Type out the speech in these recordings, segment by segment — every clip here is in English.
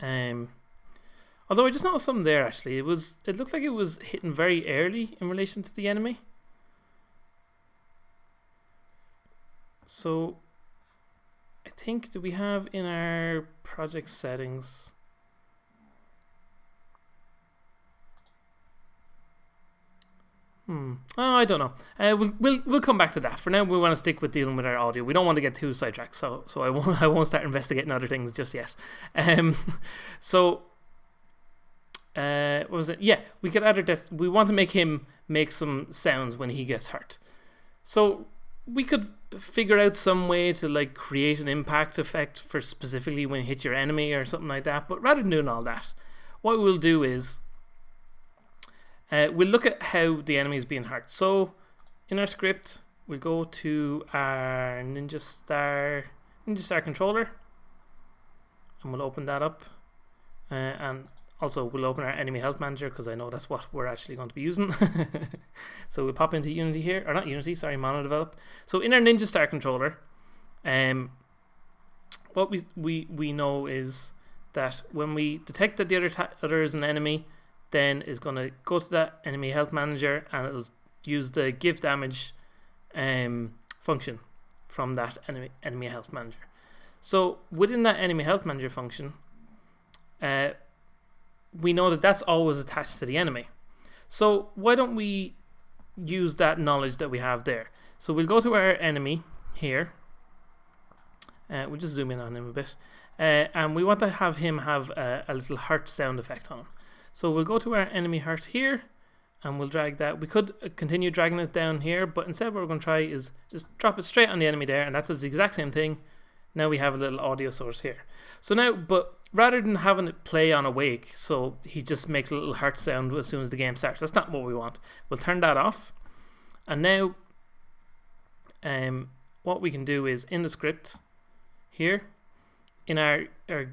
Although I just noticed something there actually. It looked like it was hitting very early in relation to the enemy. So I think, do we have in our project settings? Oh, I don't know. We'll come back to that. For now, we want to stick with dealing with our audio. We don't want to get too sidetracked, so I won't start investigating other things just yet. So what was it? Yeah, we could add that. We want to make him make some sounds when he gets hurt. So we could figure out some way to like create an impact effect for specifically when you hit your enemy or something like that. But rather than doing all that, what we'll do is we'll look at how the enemy is being hurt. So in our script, we'll go to our Ninja Star controller, and we'll open that up, and also we'll open our enemy health manager because I know that's what we're actually going to be using. So we'll pop into Unity here, or not Unity, sorry, MonoDevelop. So in our Ninja Star controller, what we know is that when we detect that the other is an enemy, then is going to go to that enemy health manager and it'll use the give damage function from that enemy health manager. So within that enemy health manager function, we know that that's always attached to the enemy. So why don't we use that knowledge that we have there? So we'll go to our enemy here. We'll just zoom in on him a bit. And we want to have him have a little hurt sound effect on him. So we'll go to our enemy hurt here, and we'll drag that. We could continue dragging it down here, but instead what we're going to try is just drop it straight on the enemy there, and that does the exact same thing. Now we have a little audio source here. So now, but rather than having it play on awake, so he just makes a little hurt sound as soon as the game starts, that's not what we want. We'll turn that off. And now what we can do is in the script here, in our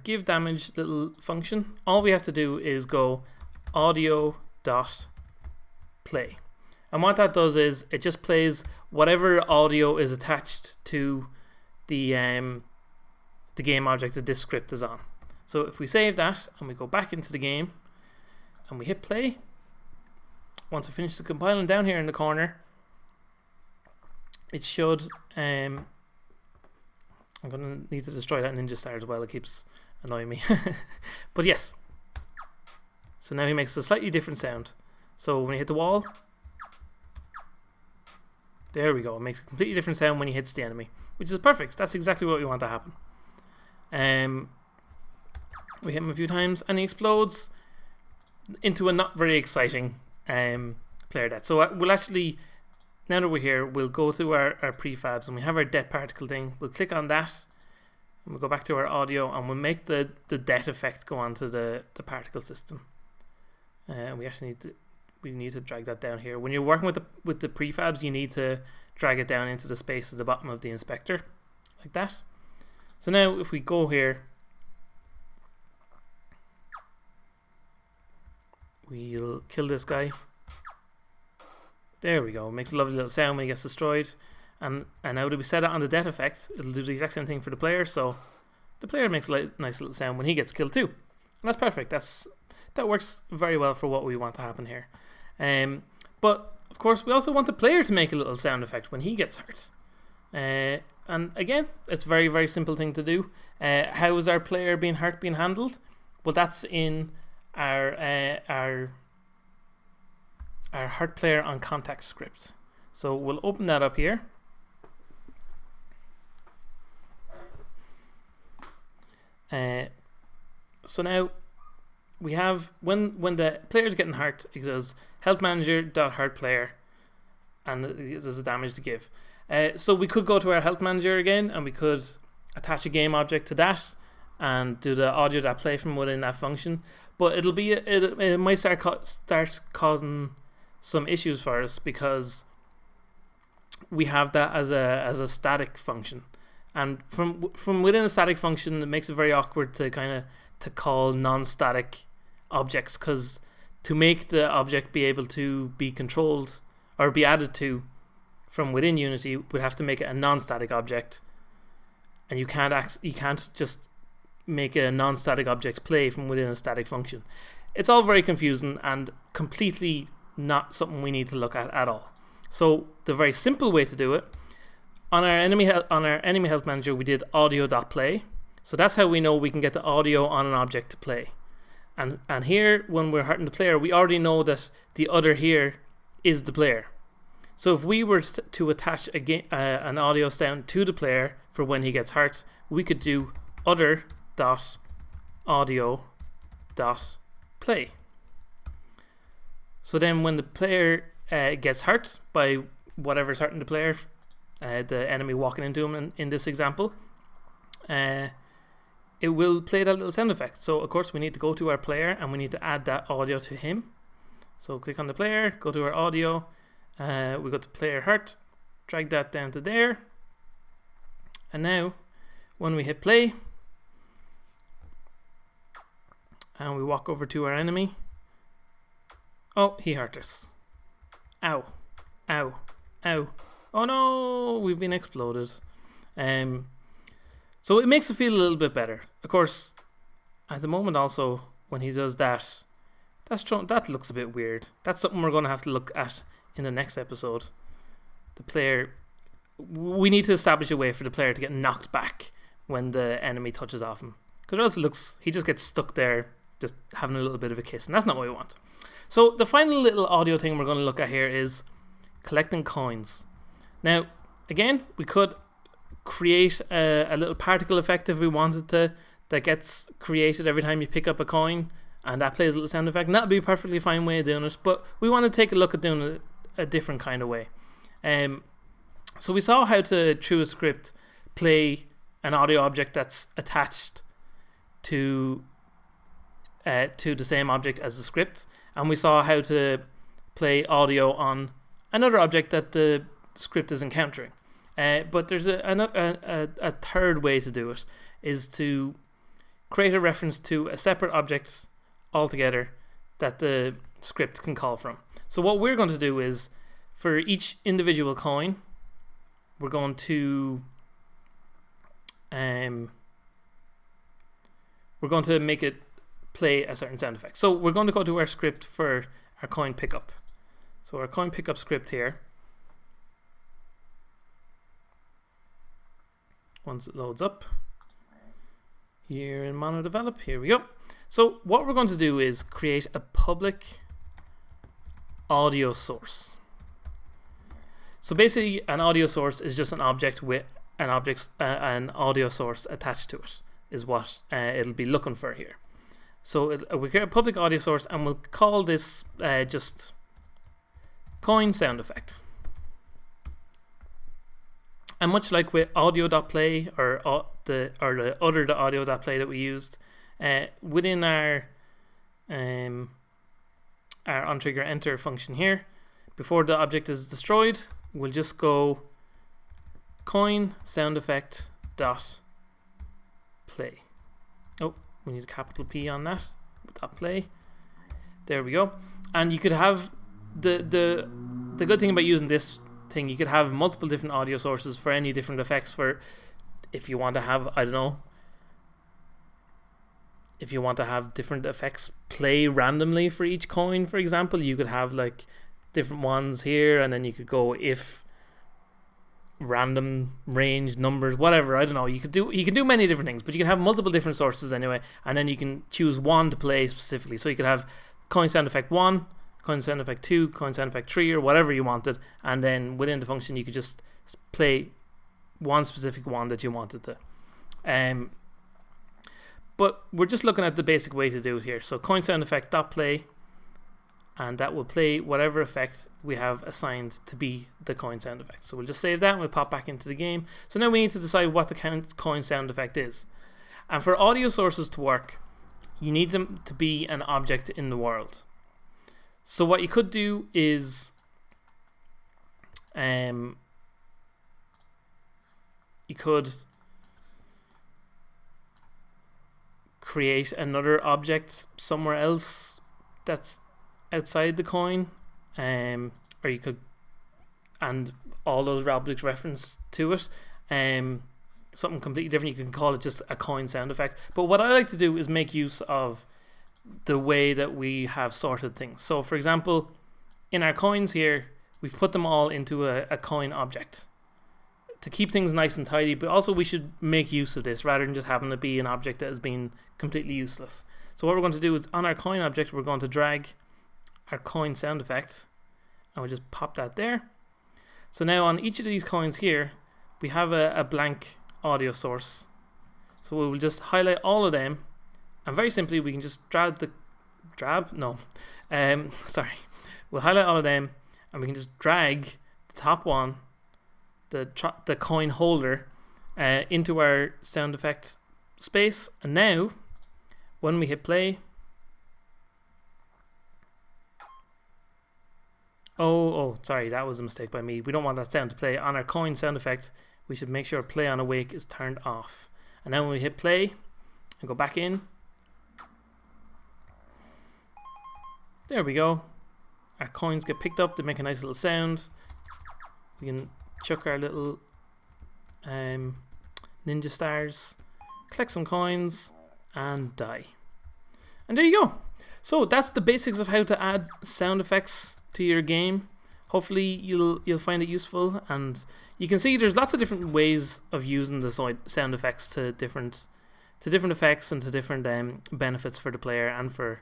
give damage little function, all we have to do is go audio dot play, and what that does is it just plays whatever audio is attached to the game object that this script is on. So if we save that and we go back into the game and we hit play, once it finishes compiling down here in the corner, it should I'm going to need to destroy that Ninja Star as well. It keeps annoying me. But yes. So now he makes a slightly different sound. So when he hit the wall, there we go. It makes a completely different sound when he hits the enemy, which is perfect. That's exactly what we want to happen. We hit him a few times and he explodes into a not very exciting player death. So we'll actually, now that we're here, we'll go to our prefabs and we have our death particle thing. We'll click on that and we'll go back to our audio and we'll make the death effect go onto the particle system. And we actually need to drag that down here. When you're working with the prefabs, you need to drag it down into the space at the bottom of the inspector, like that. So now if we go here, we'll kill this guy. There we go. It makes a lovely little sound when he gets destroyed. And now that we set it on the death effect, it'll do the exact same thing for the player. So the player makes a nice little sound when he gets killed too. And that's perfect. That works very well for what we want to happen here. But of course, we also want the player to make a little sound effect when he gets hurt. And again, it's a very, very simple thing to do. How is our player being hurt being handled? Well, that's in our hurt player on contact script. So we'll open that up here. So now we have when the player is getting hurt, it does health manager dot hurt player, and there's a damage to give. So we could go to our health manager again, and we could attach a game object to that and do the audio that play from within that function. But it might start causing some issues for us because we have that as a static function, and from within a static function, it makes it very awkward to to call non-static objects, because to make the object be able to be controlled or be added to from within Unity, we have to make it a non-static object, and you can't just make a non-static object play from within a static function. It's all very confusing and completely not something we need to look at all. So the very simple way to do it, on our enemy health manager, we did audio.play. So that's how we know we can get the audio on an object to play. And here, when we're hurting the player, we already know that the other here is the player. So if we were to attach an audio sound to the player for when he gets hurt, we could do other.audio.play. So then when the player gets hurt by whatever's hurting the player, the enemy walking into him in this example, it will play that little sound effect. So of course we need to go to our player and we need to add that audio to him. So click on the player, go to our audio, we go to player hurt, drag that down to there, and now when we hit play and we walk over to our enemy, oh, he hurt us. Ow, ow, ow. Oh no, we've been exploded. So it makes it feel a little bit better. Of course, at the moment also, when he does that, that looks a bit weird. That's something we're going to have to look at in the next episode. The player, we need to establish a way for the player to get knocked back when the enemy touches off him. Because else it looks, he just gets stuck there, just having a little bit of a kiss, and that's not what we want. So the final little audio thing we're going to look at here is collecting coins. Now, again, we could create a little particle effect if we wanted to, that gets created every time you pick up a coin, and that plays a little sound effect, and that would be a perfectly fine way of doing it, but we want to take a look at doing it a different kind of way. So we saw how to, through a script, play an audio object that's attached to the same object as the script, and we saw how to play audio on another object that the script is encountering. But there's a third way to do it, is to create a reference to a separate object altogether that the script can call from. So what we're going to do is, for each individual coin, we're going to make it play a certain sound effect. So we're going to go to our script for our coin pickup. So our coin pickup script here, once it loads up here in mono develop, here we go. So what we're going to do is create a public audio source. So basically an audio source is just an object with an audio source attached to it, is what it'll be looking for here. So we'll create a public audio source and we'll call this just coin sound effect. And much like with audio.play or the other.audio.play that we used, within our onTrigger enter function here, before the object is destroyed, we'll just go coin sound effect dot play. Oh, we need a capital P on that. Dot play. There we go. And you could have the good thing about using this thing, you could have multiple different audio sources for any different effects. For if you want to have, I don't know, if you want to have different effects play randomly for each coin, for example, you could have like different ones here, and then you could go if random range numbers, whatever, I don't know, you can do many different things, but you can have multiple different sources anyway, and then you can choose one to play specifically. So you could have coin sound effect 1, coin sound effect 2, coin sound effect 3, or whatever you wanted, and then within the function you could just play one specific one that you wanted to. But we're just looking at the basic way to do it here. So coin sound effect dot play, and that will play whatever effect we have assigned to be the coin sound effect. So we'll just save that and we'll pop back into the game. So now we need to decide what the coin sound effect is. And for audio sources to work, you need them to be an object in the world. So what you could do is you could create another object somewhere else that's outside the coin, or you could, and all those objects reference to it, something completely different. You can call it just a coin sound effect. But what I like to do is make use of the way that we have sorted things. So for example, in our coins here, we've put them all into a coin object to keep things nice and tidy, but also we should make use of this rather than just having it be an object that has been completely useless. So what we're going to do is on our coin object, we're going to drag our coin sound effect and we'll just pop that there. So now on each of these coins here, we have a blank audio source. So we will just highlight all of them, and very simply we can just we'll highlight all of them and we can just drag the top one, the coin holder, into our sound effect space. And now when we hit play, sorry, that was a mistake by me. We don't want that sound to play. On our coin sound effect, we should make sure play on awake is turned off. And then when we hit play and go back in, there we go. Our coins get picked up, they make a nice little sound. We can chuck our little ninja stars, collect some coins, and die. And there you go. So that's the basics of how to add sound effects to your game. Hopefully you'll find it useful, and you can see there's lots of different ways of using the sound effects to different effects and to different benefits for the player and for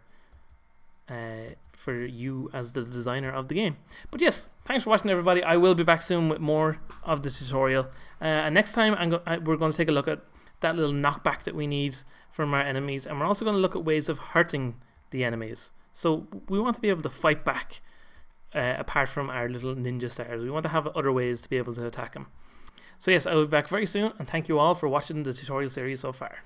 you as the designer of the game. But yes, thanks for watching, everybody. I will be back soon with more of the tutorial, and next time we're going to take a look at that little knockback that we need from our enemies, and we're also going to look at ways of hurting the enemies. So we want to be able to fight back apart from our little ninja stars. We want to have other ways to be able to attack them. So yes, I will be back very soon, and thank you all for watching the tutorial series so far.